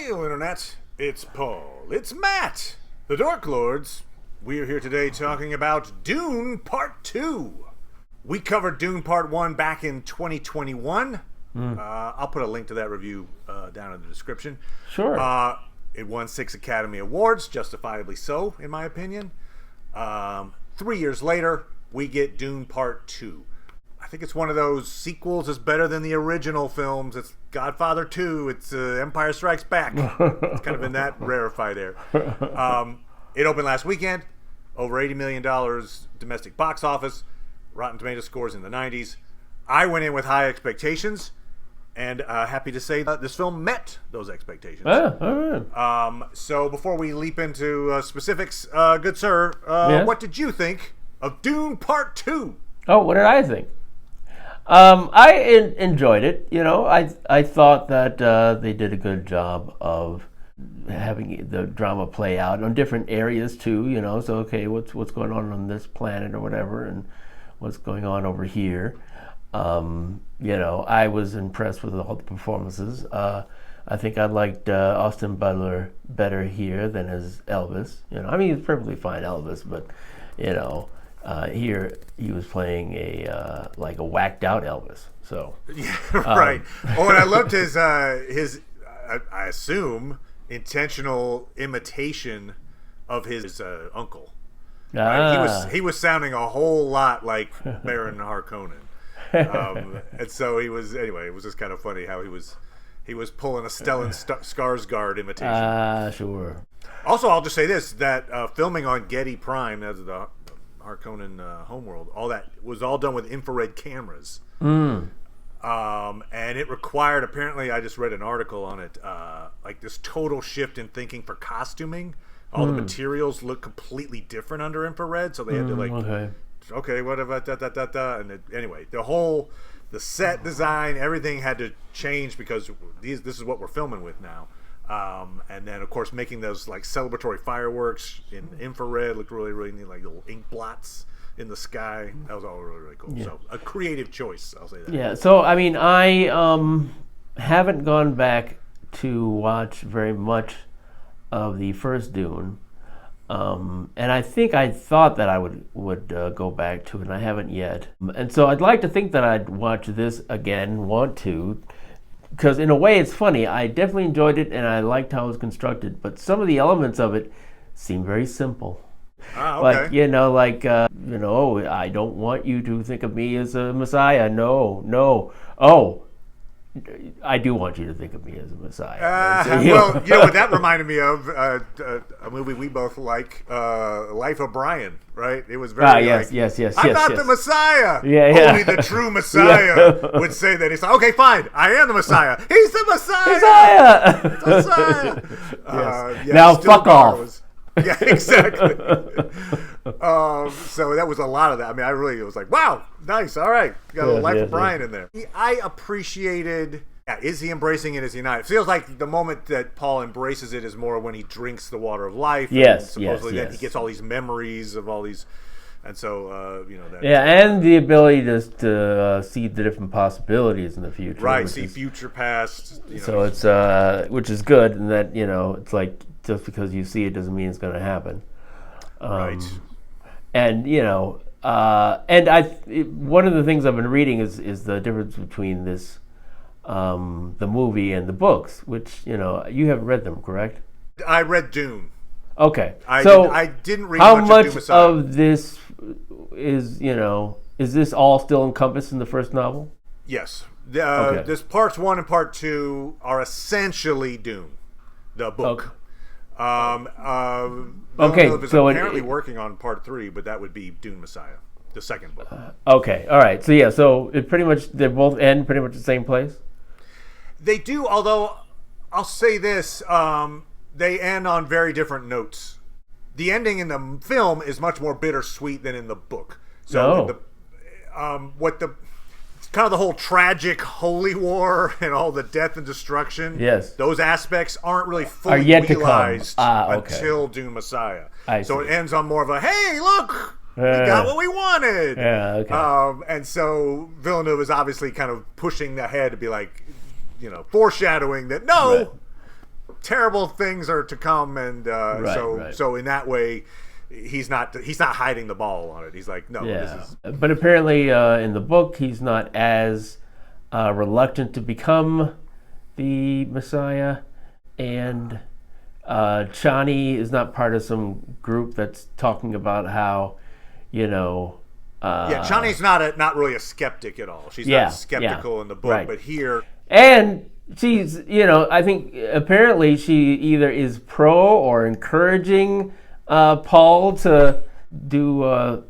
Hail, Internet! It's Paul. It's Matt! The DorkLords. We are here today talking about Dune Part 2. We covered Dune Part 1 back in 2021. I'll put a link to that review down in the description. Sure. It won 6 Academy Awards, justifiably so, in my opinion. 3 years later, we get Dune Part 2. I think it's one of those sequels is better than the original films. It's Godfather 2. It's Empire Strikes Back. It's kind of in that rarefied air. It opened last weekend. Over $80 million domestic box office. Rotten Tomato scores in the 90s. I went in with high expectations. And happy to say that this film met those expectations. All right. So before we leap into specifics, good sir, Yes? what did you think of Dune Part 2? Oh, what did I think? I enjoyed it. You know, I thought that they did a good job of having the drama play out on different areas too. You know, so okay, what's going on this planet or whatever, and what's going on over here. You know, I was impressed with all the performances. I think I liked Austin Butler better here than as Elvis. You know, I mean, he's perfectly fine Elvis, but you know. Here he was playing a whacked out Elvis. So yeah, right. Oh, and I loved his I assume intentional imitation of his uncle. He was sounding a whole lot like Baron Harkonnen, and so he was. Anyway, it was just kind of funny how he was pulling a Stellan Skarsgård imitation. Sure. Also, I'll just say this: that filming on Getty Prime, as the Harkonnen homeworld, all that was all done with infrared cameras. And it required, apparently, I just read an article on it, like this total shift in thinking for costuming. All the materials look completely different under infrared, so they had to okay, what about that, and anyway, the set design, everything had to change because this is what we're filming with now. And then, of course, making those like celebratory fireworks in infrared looked really, really neat, like little ink blots in the sky. That was all really, really cool. Yeah. So a creative choice, I'll say that. Yeah. So I mean, I haven't gone back to watch very much of the first Dune, and I think I thought that I would go back to it, and I haven't yet. And so I'd like to think that I'd watch this again. Want to. Because in a way it's funny. I definitely enjoyed it and I liked how it was constructed, but some of the elements of it seem very simple. Okay. Like I don't want you to think of me as a messiah. No. Oh, I do want you to think of me as a messiah. Well, you know what that reminded me of? A movie we both like, Life of Brian, right? It was very yes. I'm not the Messiah. Yeah. Only the true Messiah would say that. He's like, okay, fine, I am the Messiah. He's the Messiah. Yes. Now fuck off. Yeah, exactly. So that was a lot of that. I mean, it was like, wow, nice, all right. Got a Life of Brian in there. I appreciated, is he embracing it, is he not? It feels like the moment that Paul embraces it is more when he drinks the water of life. Yes, and supposedly yes. then he gets all these memories of all these, and so, that. Yeah, and the ability to see the different possibilities in the future. Right, see future, past. So it's, which is good, and that, it's like, just because you see it doesn't mean it's going to happen. Right. And one of the things I've been reading is the difference between this, the movie and the books, which you haven't read them, correct? I read Dune. Okay, I didn't read how much of this is this all still encompassed in the first novel? Yes. This parts 1 and part 2 are essentially Dune, the book. Okay. Villeneuve is apparently working on part 3, but that would be Dune Messiah, the second book. Okay, all right. So it pretty much, they both end pretty much the same place? They do, although I'll say this, they end on very different notes. The ending in the film is much more bittersweet than in the book. So kind of the whole tragic holy war and all the death and destruction. Yes, those aspects aren't really fully yet realized until Dune Messiah. So it ends on more of a hey, look, we got what we wanted. Yeah, okay. And so Villeneuve is obviously kind of pushing ahead to be like, foreshadowing that no, terrible things are to come, and Right. so in that way, he's not hiding the ball on it. He's like, no, this is. But apparently, in the book, he's not as reluctant to become the Messiah, and Chani is not part of some group that's talking about how, Chani's not really a skeptic at all. She's not skeptical in the book, but here. And she's, I think apparently she either is pro or encouraging Paul to do,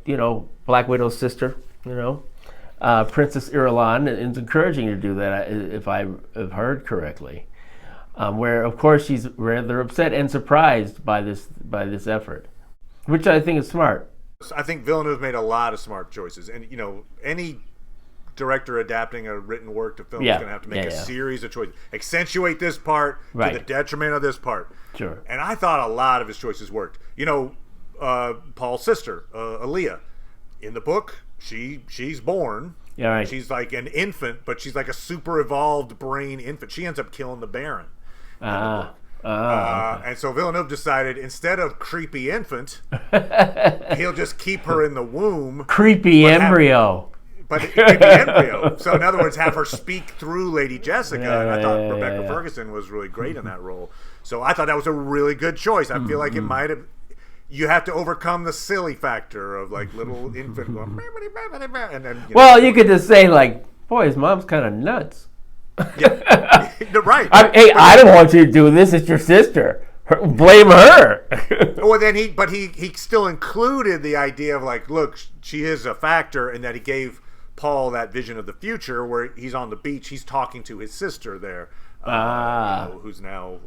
Black Widow's sister, Princess Irulan, and encouraging her to do that, if I have heard correctly. Where, of course, she's rather upset and surprised by this effort, which I think is smart. I think Villeneuve made a lot of smart choices, and any director adapting a written work to film is going to have to make a series of choices. Accentuate this part to the detriment of this part. Sure. And I thought a lot of his choices worked. Paul's sister, Aaliyah, in the book, she's born. Yeah, right. She's like an infant, but she's like a super evolved brain infant. She ends up killing the Baron. Okay. And so Villeneuve decided, instead of creepy infant, he'll just keep her in the womb. Creepy embryo. But it could be embryo. So in other words, have her speak through Lady Jessica. And I thought Rebecca Ferguson was really great in that role. So I thought that was a really good choice. I feel like it might have. You have to overcome the silly factor of like little infant going, and then. You could just say like, "Boy, his mom's kind of nuts." Yeah, right. I don't want you to do this. It's your sister. Blame her. Well, then he still included the idea of like, look, she is a factor, and that he gave Paul that vision of the future where he's on the beach, he's talking to his sister there, who's now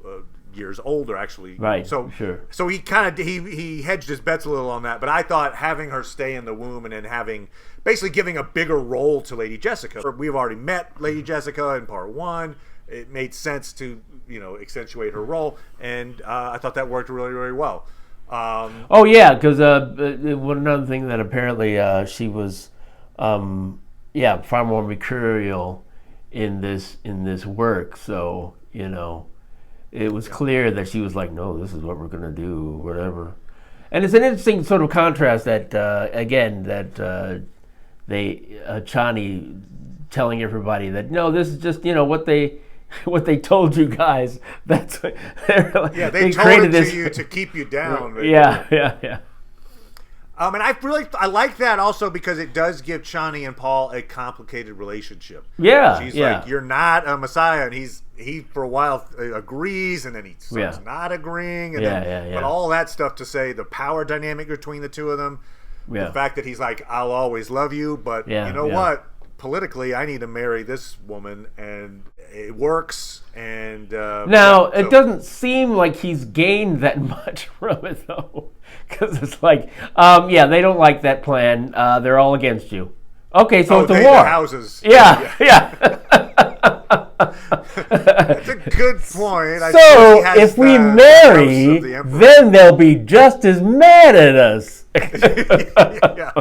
years older, actually. Right. So So he kind of he hedged his bets a little on that, but I thought having her stay in the womb and then basically giving a bigger role to Lady Jessica. We've already met Lady Jessica in part 1. It made sense to accentuate her role, and I thought that worked really, really well. Because another thing that apparently she was, far more mercurial in this work. So it was clear that she was like, no, this is what we're gonna do, whatever. And it's an interesting sort of contrast that Chani telling everybody that no, this is just what they told you guys. That's they told it to you to keep you down. Yeah. And I like that also because it does give Chani and Paul a complicated relationship. Yeah, she's like, you're not a Messiah, and he for a while agrees, and then he starts not agreeing, and but all that stuff to say the power dynamic between the two of them, the fact that he's like, I'll always love you, but what? Politically, I need to marry this woman, and it works. And it doesn't seem like he's gained that much from it, though, because it's like, they don't like that plan. They're all against you. Okay, so it's a war. Houses. Yeah. That's a good point. So if we marry, then they'll be just as mad at us. Yeah.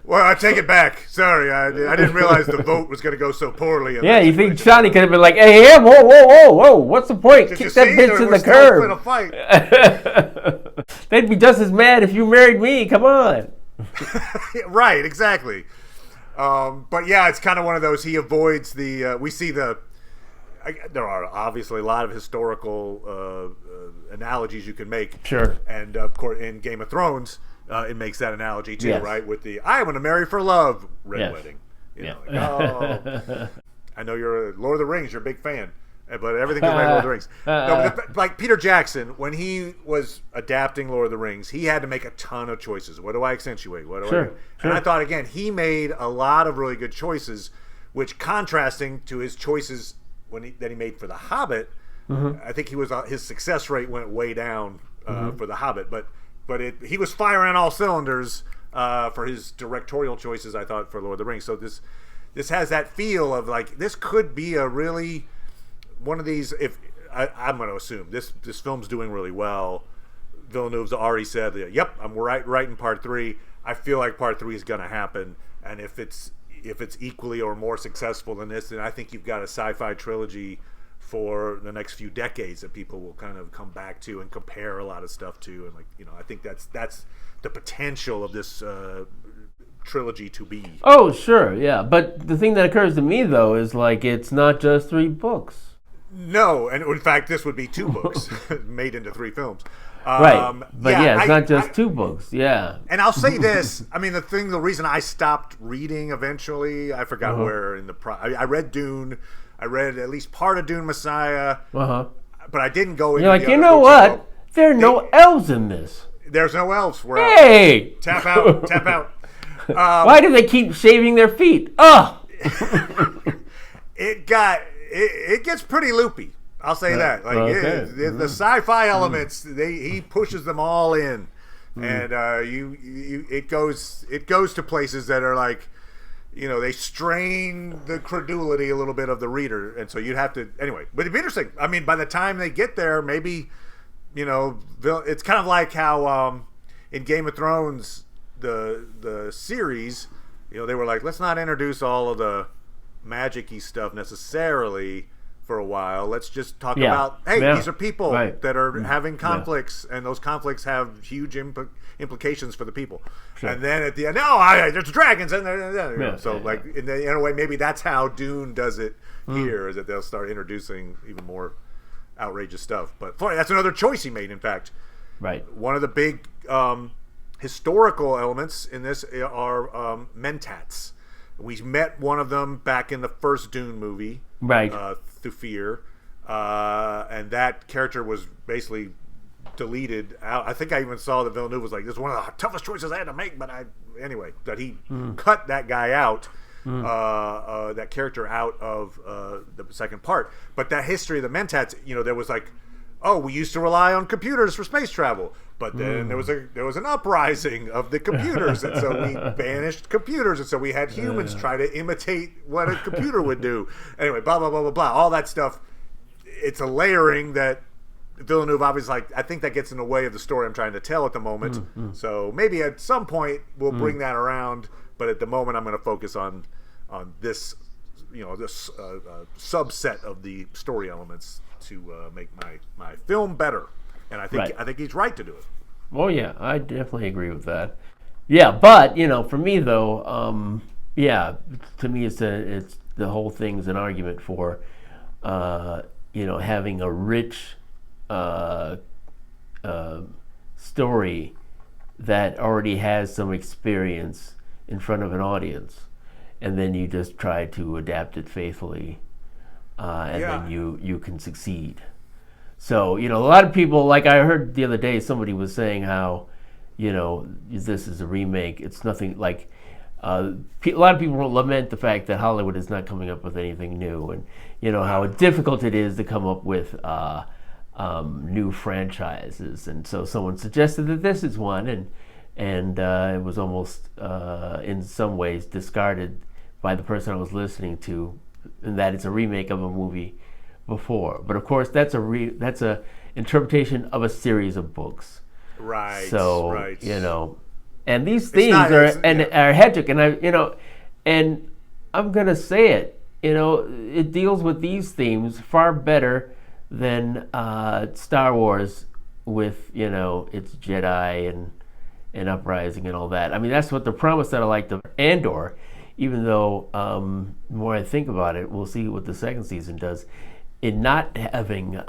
Well, I take it back. Sorry, I didn't realize the vote was going to go so poorly. You think Chani could have been like, "Hey, whoa! What's the point? Kick that bitch in the curb." They'd be just as mad if you married me. Come on. Right, exactly. But it's kind of one of those. He avoids the. We see there are obviously a lot of historical analogies you can make. Sure. And of course, in Game of Thrones. It makes that analogy too, right? With the "I want to marry for love" red wedding. I know you're a Lord of the Rings. You're a big fan, but everything is like Lord of the Rings. No, but like Peter Jackson, when he was adapting Lord of the Rings, he had to make a ton of choices. What do I accentuate? What do I do? And I thought again, he made a lot of really good choices, which contrasting to his choices that he made for The Hobbit, I think his success rate went way down for The Hobbit, but he was firing on all cylinders for his directorial choices, I thought, for Lord of the Rings. So this has that feel of like, this could be a really one of these. If I'm going to assume this film's doing really well. Villeneuve's already said that, yep, I'm writing part 3. I feel like part 3 is going to happen, and if it's equally or more successful than this, then I think you've got a sci-fi trilogy for the next few decades that people will kind of come back to and compare a lot of stuff to, and I think that's the potential of this trilogy to be. Oh, sure, yeah. But the thing that occurs to me though is like it's not just 3 books. No, and in fact, this would be 2 books made into 3 films. Right, but it's not just 2 books. Yeah, and I'll say this: I mean, the reason I stopped reading eventually, I forgot where in the I read Dune, I read at least part of Dune Messiah, but I didn't go into. You're like, you know what? There are no elves in this. There's no elves. We're hey, out. Tap out, tap out. Why do they keep shaving their feet? Oh, it gets pretty loopy. I'll say that. Like the sci-fi elements, he pushes them all in, and it goes to places that are like, they strain the credulity a little bit of the reader, and so you'd have to anyway. But it'd be interesting. I mean, by the time they get there, maybe it's kind of like how in Game of Thrones the series, they were like, let's not introduce all of the magic-y stuff necessarily for a while. Let's just talk about, these are people that are having conflicts, and those conflicts have huge implications for the people. Sure. And then at the end, there's dragons, and in a way, maybe that's how Dune does it here, is that they'll start introducing even more outrageous stuff. But that's another choice he made, in fact. Right. One of the big historical elements in this are mentats. We met one of them back in the first Dune movie, right? Thufir, and that character was basically deleted out. I think I even saw that Villeneuve was like, "This is one of the toughest choices I had to make," but that he cut that guy out, that character out of the second part. But that history of the mentats, there was like, we used to rely on computers for space travel. But then there was an uprising of the computers, and so we banished computers, and so we had humans try to imitate what a computer would do. Anyway, blah blah blah blah blah. All that stuff. It's a layering that Villeneuve obviously I think that gets in the way of the story I'm trying to tell at the moment. So maybe at some point we'll bring that around. But at the moment, I'm going to focus on this, this subset of the story elements to make my film better. And I think he's right to do it. Well, yeah, I definitely agree with that. Yeah, but for me though, to me it's the whole thing's an argument for, having a rich story that already has some experience in front of an audience, and then you just try to adapt it faithfully, and then you can succeed. So, a lot of people, like I heard the other day, somebody was saying how, this is a remake. It's nothing like, a lot of people lament the fact that Hollywood is not coming up with anything new, and, how difficult it is to come up with new franchises. And so someone suggested that this is one, and it was almost, in some ways, discarded by the person I was listening to, and that it's a remake of a movie before. But of course, that's a interpretation of a series of books. Right. So and these themes are hectic, and and I'm gonna say it. It deals with these themes far better than Star Wars with its Jedi and uprising and all that. I mean, that's what the promise that I liked of Andor. Even though the more I think about it, we'll see what the second season does. In not having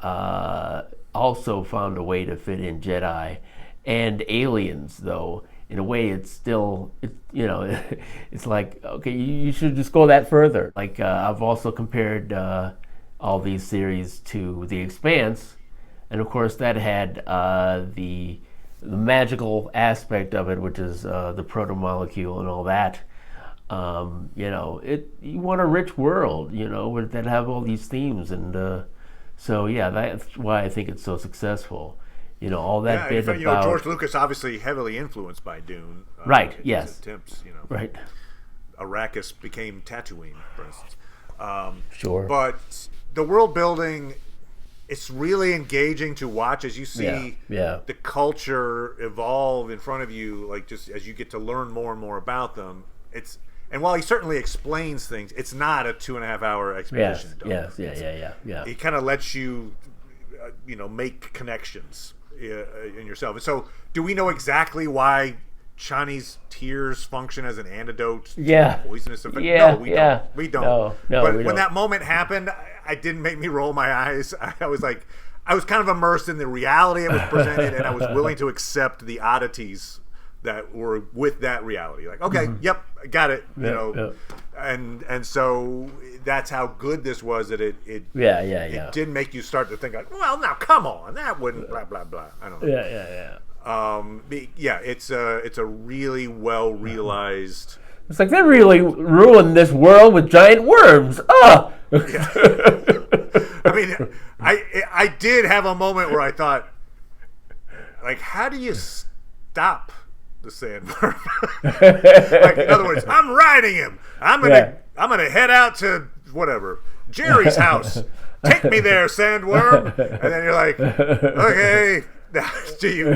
also found a way to fit in Jedi and aliens, though, in a way it's still, it's like, okay, you should just go that further. Like, I've also compared all these series to The Expanse, and of course that had the magical aspect of it, which is the proto-molecule and all that. You want a rich world, that have all these themes, and so that's why I think it's so successful. All that bit about George Lucas obviously heavily influenced by Dune. Right. Yes. Attempts. Right. Arrakis became Tatooine, for instance. Sure. But the world building, it's really engaging to watch as you see the culture evolve in front of you. Like just as you get to learn more and more about them, And while he certainly explains things, it's not a 2.5-hour exposition. Yeah. He kind of lets you, make connections in yourself. And so, do we know exactly why Chani's tears function as an antidote to poisonous effect? No, we don't. We don't. No, but we when don't. that moment happened, I didn't make me roll my eyes. I was like, I was kind of immersed in the reality it was presented, and I was willing to accept the oddities that were with that reality. Like, okay, yep, I got it. And so that's how good this was. That it did make you start to think like, well, now come on, that wouldn't blah blah blah. I don't know. It's a really well realized. It's like they really ruined this world with giant worms. Oh. I mean, I did have a moment where I thought, like, how do you stop the sandworm? Like, in other words, I'm riding him. I'm gonna head out to whatever Jerry's house. Take me there, sandworm. And then you're like, okay. Do you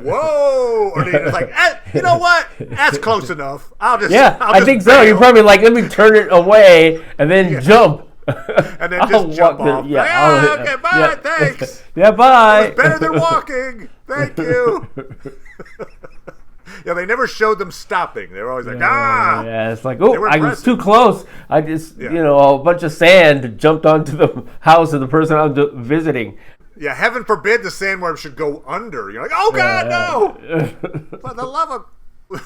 whoa, or do you just like, you know what, that's close enough, I'll just I think so. You're probably like, let me turn it away and then jump and then just jump off. Okay, bye, thanks. Bye. It was better than walking, thank you. They never showed them stopping. They were always like, it's like, oh, I was too close. I just a bunch of sand jumped onto the house of the person I was visiting. Yeah, heaven forbid the sandworm should go under. You're like, oh God, no! For the love of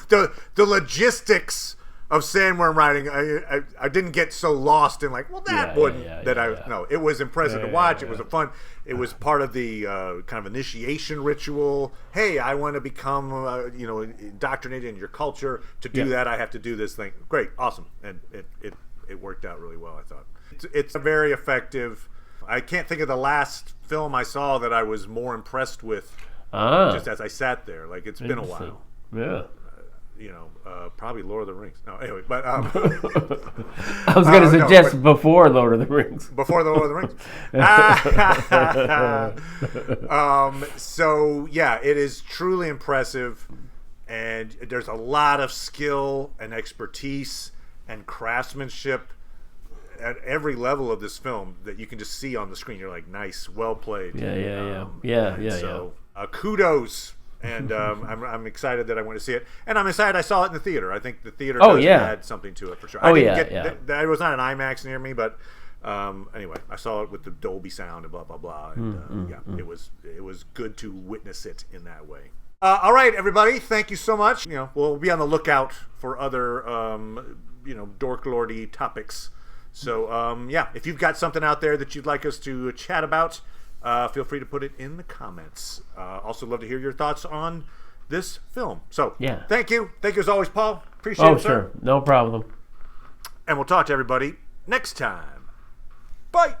the logistics of sandworm riding, I didn't get so lost in like, well, that wouldn't. No, it was impressive to watch. It was fun. It was part of the kind of initiation ritual. Hey, I want to become indoctrinated in your culture. To do that, I have to do this thing. Great, awesome, and it worked out really well. I thought it's very effective. I can't think of the last film I saw that I was more impressed with. Just as I sat there, like it's been a while. Yeah. Probably Lord of the Rings. No, anyway, but I was going to suggest before Lord of the Rings. Before the Lord of the Rings. So yeah, it is truly impressive, and there's a lot of skill and expertise and craftsmanship at every level of this film that you can just see on the screen. You're like, nice, well played. So kudos. And I'm excited that I went to see it, and I'm excited I saw it in the theater. I think the theater does add something to it for sure. There was not an IMAX near me, but anyway, I saw it with the Dolby sound and blah blah blah. And it was good to witness it in that way. All right, everybody, thank you so much. We'll be on the lookout for other DorkLordy topics. So if you've got something out there that you'd like us to chat about, feel free to put it in the comments. Also love to hear your thoughts on this film. So thank you as always, Paul. Appreciate it, sir. Sure, no problem. And we'll talk to everybody next time. Bye.